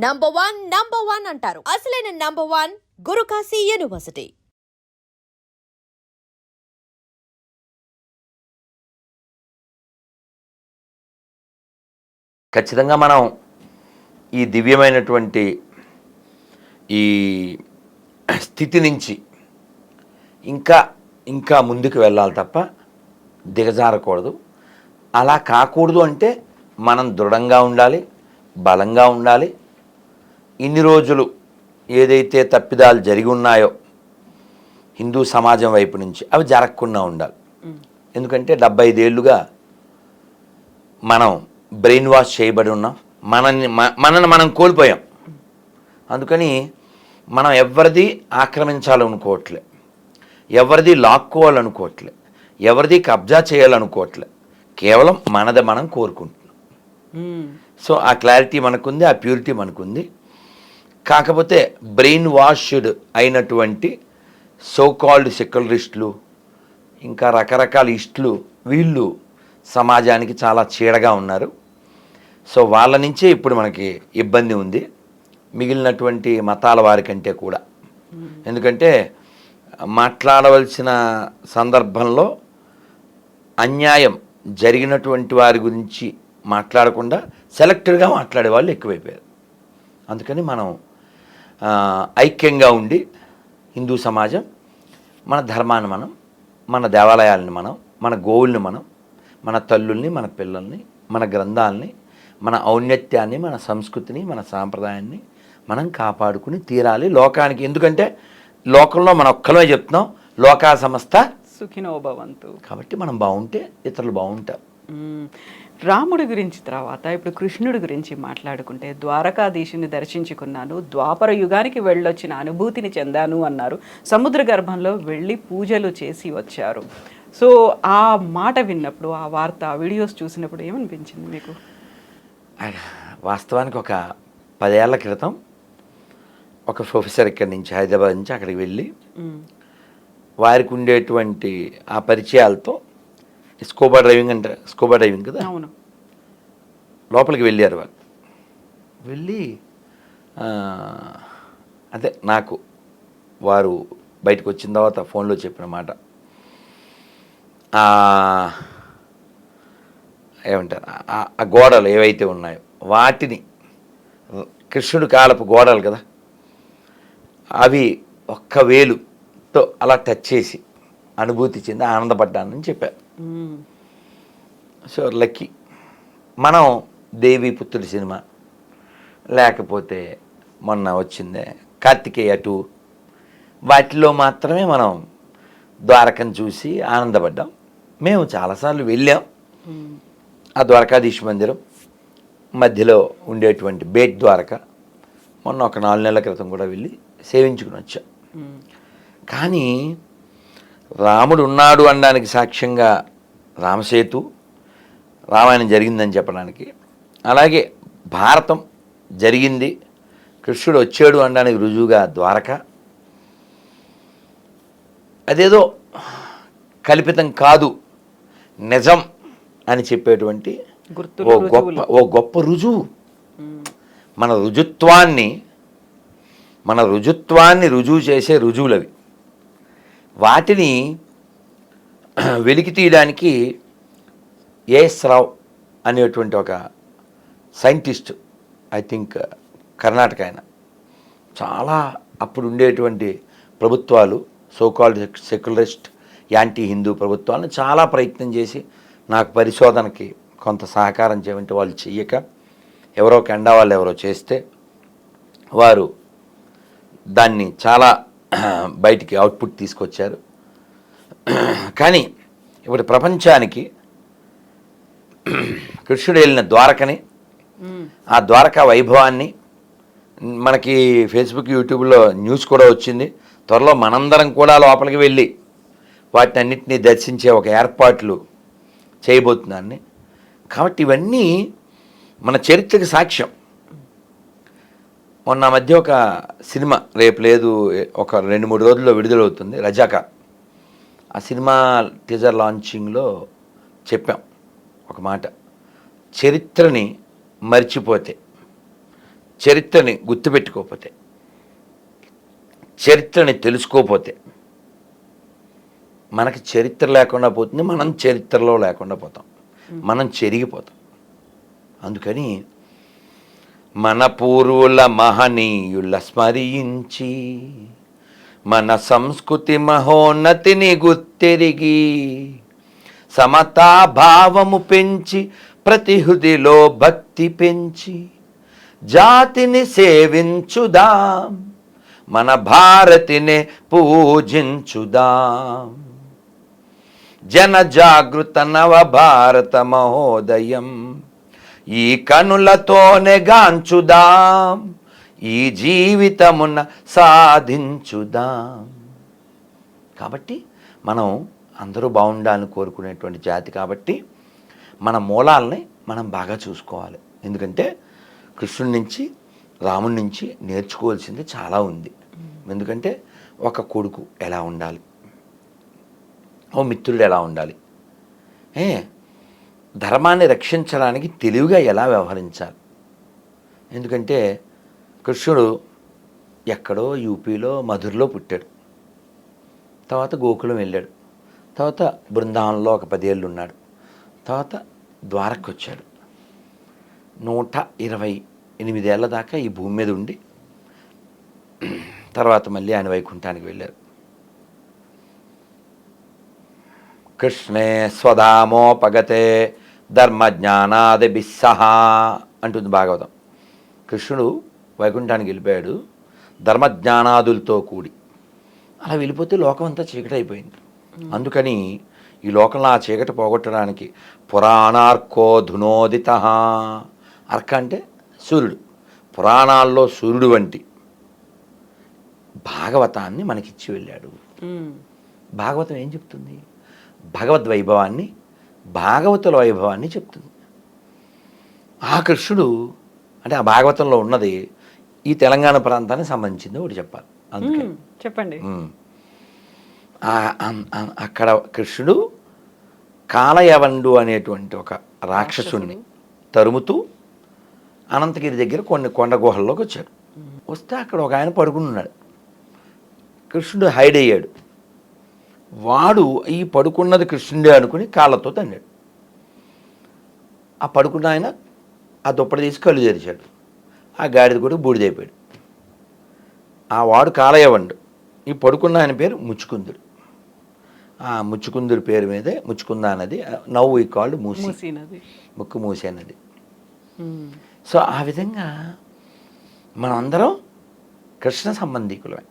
Number one అంటారు. అసలైన number one Guru Kashi university. ఖచ్చితంగా మనం ఈ దివ్యమైనటువంటి ఈ స్థితి నుంచి ఇంకా ఇంకా ముందుకు వెళ్ళాలి తప్ప దిగజారకూడదు. అలా కాకూడదు అంటే మనం దృఢంగా ఉండాలి, బలంగా ఉండాలి. ఇన్ని రోజులు ఏదైతే తప్పిదాలు జరిగి ఉన్నాయో హిందూ సమాజం వైపు నుంచి అవి జరగకుండా ఉండాలి. ఎందుకంటే 75 ఏళ్ళుగా మనం బ్రెయిన్ వాష్ చేయబడి ఉన్నాం. మనల్ని మనం కోల్పోయాం. అందుకని మనం ఎవరిది ఆక్రమించాలనుకోవట్లే, ఎవరిది లాక్కోవాలనుకోవట్లే, ఎవరిది కబ్జా చేయాలనుకోవట్లే. కేవలం మనది మనం కోరుకుంటున్నాం. సో ఆ క్లారిటీ మనకుంది, ఆ ప్యూరిటీ మనకుంది. కాకపోతే బ్రెయిన్ వాష్డ్ అయినటువంటి సోకాల్డ్ సెక్యులరిస్టులు, ఇంకా రకరకాల ఇస్టులు, వీళ్ళు సమాజానికి చాలా చీడగా ఉన్నారు. సో వాళ్ళ నుంచే ఇప్పుడు మనకి ఇబ్బంది ఉంది, మిగిలినటువంటి మతాల వారి కంటే కూడా. ఎందుకంటే మాట్లాడవలసిన సందర్భంలో అన్యాయం జరిగినటువంటి వారి గురించి మాట్లాడకుండా సెలెక్టెడ్గా మాట్లాడే వాళ్ళు ఎక్కువైపోయారు. అందుకని మనం ఐక్యంగా ఉండి హిందూ సమాజం మన ధర్మాన్ని మనం, మన దేవాలయాలని మనం, మన గోవుల్ని మనం, మన తల్లుల్ని, మన పిల్లల్ని, మన గ్రంథాలని, మన ఔన్నత్యాన్ని, మన సంస్కృతిని, మన సాంప్రదాయాన్ని మనం కాపాడుకుని తీరాలి లోకానికి. ఎందుకంటే లోకంలో మనం ఒక్కలమే చెప్తున్నాం, లోకా సమస్త సుఖినో భవంతు. కాబట్టి మనం బాగుంటే ఇతరులు బాగుంటారు. రాముడి గురించి తర్వాత ఇప్పుడు కృష్ణుడి గురించి మాట్లాడుకుంటే, ద్వారకాధీశుని దర్శించుకున్నాను, ద్వాపర యుగానికి వెళ్ళొచ్చిన అనుభూతిని చెందాను అన్నారు. సముద్ర గర్భంలో వెళ్ళి పూజలు చేసి వచ్చారు. సో ఆ మాట విన్నప్పుడు, ఆ వార్త, ఆ వీడియోస్ చూసినప్పుడు ఏమనిపించింది మీకు? వాస్తవానికి ఒక 10 ఏళ్ల క్రితం ఒక ప్రొఫెసర్ ఇక్కడి నుంచి, హైదరాబాద్ నుంచి అక్కడికి వెళ్ళి వారికి ఉండేటువంటి ఆ పరిచయాలతో స్కూబా డ్రైవింగ్ అంటే స్కూబా డ్రైవింగ్ కదా, అవును, లోపలికి వెళ్ళారు. వాళ్ళు వెళ్ళి అదే నాకు వారు బయటకు వచ్చిన తర్వాత ఫోన్లో చెప్పిన మాట, ఏమంటారు, ఆ గోడలు ఏవైతే ఉన్నాయో వాటిని, కృష్ణుడు కాలపు గోడలు కదా, అవి ఒక్క వేలుతో అలా టచ్ చేసి అనుభూతి చెంది ఆనందపడ్డానని చెప్పారు. So lucky. మనం దేవి పుత్రుడి సినిమా, లేకపోతే మొన్న వచ్చిందే కార్తికేయ 2, వాటిలో మాత్రమే మనం ద్వారకను చూసి ఆనందపడ్డాం. మేము చాలాసార్లు వెళ్ళాం. ఆ ద్వారకాధీశ మందిరం మధ్యలో ఉండేటువంటి బేట్ ద్వారక మొన్న ఒక 4 నెలల క్రితం కూడా వెళ్ళి సేవించుకుని వచ్చాం. కానీ రాముడు ఉన్నాడు అనడానికి సాక్ష్యంగా రామసేతు, రామాయణం జరిగిందని చెప్పడానికి, అలాగే భారతం జరిగింది, కృష్ణుడు వచ్చాడు అనడానికి రుజువుగా ద్వారక, అదేదో కల్పితం కాదు నిజం అని చెప్పేటువంటి ఓ గొప్ప రుజువు. మన రుజుత్వాన్ని రుజువు చేసే రుజువులవి. వాటిని వెలికి తీయడానికి ఏఎస్ రావు అనేటువంటి ఒక సైంటిస్ట్, ఐ థింక్ కర్ణాటక ఆయన, చాలా అప్పుడు ఉండేటువంటి ప్రభుత్వాలు, సోకాల్డ్ సెక్యులరిస్ట్ యాంటీ హిందూ ప్రభుత్వాలను చాలా ప్రయత్నం చేసి నాకు పరిశోధనకి కొంత సహకారం చేయమంటే వాళ్ళు చెయ్యక, ఎవరో కెండా వాళ్ళు ఎవరో చేస్తే వారు దాన్ని చాలా బయటికి అవుట్పుట్ తీసుకొచ్చారు. కానీ ఇప్పుడు ప్రపంచానికి కృష్ణుడు వెళ్ళిన ద్వారకని, ఆ ద్వారకా వైభవాన్ని, మనకి ఫేస్బుక్, యూట్యూబ్లో న్యూస్ కూడా వచ్చింది. త్వరలో మనందరం కూడా లోపలికి వెళ్ళి వాటిని అన్నింటినీ దర్శించే ఒక ఏర్పాట్లు చేయబోతున్నాన్ని. కాబట్టి ఇవన్నీ మన చరిత్రకి సాక్ష్యం. మొన్న మధ్య ఒక సినిమా, రేపు లేదు ఒక 2-3 రోజుల్లో విడుదలవుతుంది, రజాకా. ఆ సినిమా టీజర్ లాంచింగ్లో చెప్పాం ఒక మాట, చరిత్రని మర్చిపోతే చరిత్రని గుర్తుపెట్టుకోకపోతే, చరిత్రని తెలుసుకోకపోతే మనకి చరిత్ర లేకుండా పోతుంది, మనం చరిత్రలో లేకుండా పోతాం, మనం చెరిగిపోతాం. అందుకని మన పూర్వుల మహనీయుల స్మరించి మన సంస్కృతి మహోన్నతిని గుర్తెరిగి సమతాభావము పెంచి ప్రతి హృదిలో భక్తి పెంచి జాతిని సేవించుదాం, మన భారతిని పూజించుదాం. జన జాగృత నవ భారత మహోదయం ఈ కనులతోనే గాంచుదాం, ఈ జీవితమున సాధించుదాం. కాబట్టి మనం అందరూ బాగుండాలని కోరుకునేటువంటి జాతి కాబట్టి మన మూలాలని మనం బాగా చూసుకోవాలి. ఎందుకంటే కృష్ణుడి నుంచి, రాముడి నుంచి నేర్చుకోవాల్సింది చాలా ఉంది. ఎందుకంటే ఒక కొడుకు ఎలా ఉండాలి, ఓ మిత్రుడు ఎలా ఉండాలి, ధర్మాన్ని రక్షించడానికి తెలివిగా ఎలా వ్యవహరించాలి. ఎందుకంటే కృష్ణుడు ఎక్కడో యూపీలో మధురలో పుట్టాడు, తర్వాత గోకులం వెళ్ళాడు, తర్వాత బృందావనంలో ఒక 10 ఏళ్ళు ఉన్నాడు, తర్వాత ద్వారకకు వచ్చాడు. 128 ఏళ్ళ దాకా ఈ భూమి మీద ఉండి తర్వాత మళ్ళీ ఆయన వైకుంఠానికి వెళ్ళారు. కృష్ణే స్వధామోపగతే ధర్మజ్ఞానాది బిస్సహ అంటుంది భాగవతం. కృష్ణుడు వైకుంఠానికి వెళ్ళిపోయాడు ధర్మజ్ఞానాదులతో కూడి. అలా వెళ్ళిపోతే లోకం అంతా చీకటి అయిపోయింది. అందుకని ఈ లోకంలో ఆ చీకటి పోగొట్టడానికి పురాణార్కో ధునోదిత, అర్క అంటే సూర్యుడు, పురాణాల్లో సూర్యుడు వంటి భాగవతాన్ని మనకిచ్చి వెళ్ళాడు. భాగవతం ఏం చెప్తుంది? భగవద్వైభవాన్ని, భాగవతుల వైభవాన్ని చెప్తుంది. ఆ కృష్ణుడు అంటే ఆ భాగవతంలో ఉన్నది ఈ తెలంగాణ ప్రాంతానికి సంబంధించింది ఒకటి చెప్పాలి. అందుకే చెప్పండి. అక్కడ కృష్ణుడు కాలయవండు అనేటువంటి ఒక రాక్షసుణ్ణి తరుముతూ అనంతగిరి దగ్గర కొన్ని కొండ గుహల్లోకి వచ్చాడు. వస్తే అక్కడ ఒక ఆయన పడుకుని ఉన్నాడు. కృష్ణుడు హైడ్ అయ్యాడు. వాడు ఈ పడుకున్నది కృష్ణుడే అనుకుని కాళ్ళతో తన్నాడు. ఆ పడుకున్న ఆయన ఆ దుప్పటి తీసి కళ్ళు తెరిచాడు. ఆ గాడిద కూడా బూడిదైపోయాడు. ఆ వాడు కాలయవండు, ఈ పడుకున్న ఆయన పేరు ముచ్చుకుందుడు. ఆ ముచ్చుకుందుడి పేరు మీదే ముచ్చుకుందా నది, నవ్వు ఈ కాళ్ళు మూసి నది, ముక్కు మూసే నది. సో ఆ విధంగా మనం అందరం కృష్ణ సంబంధికులమే.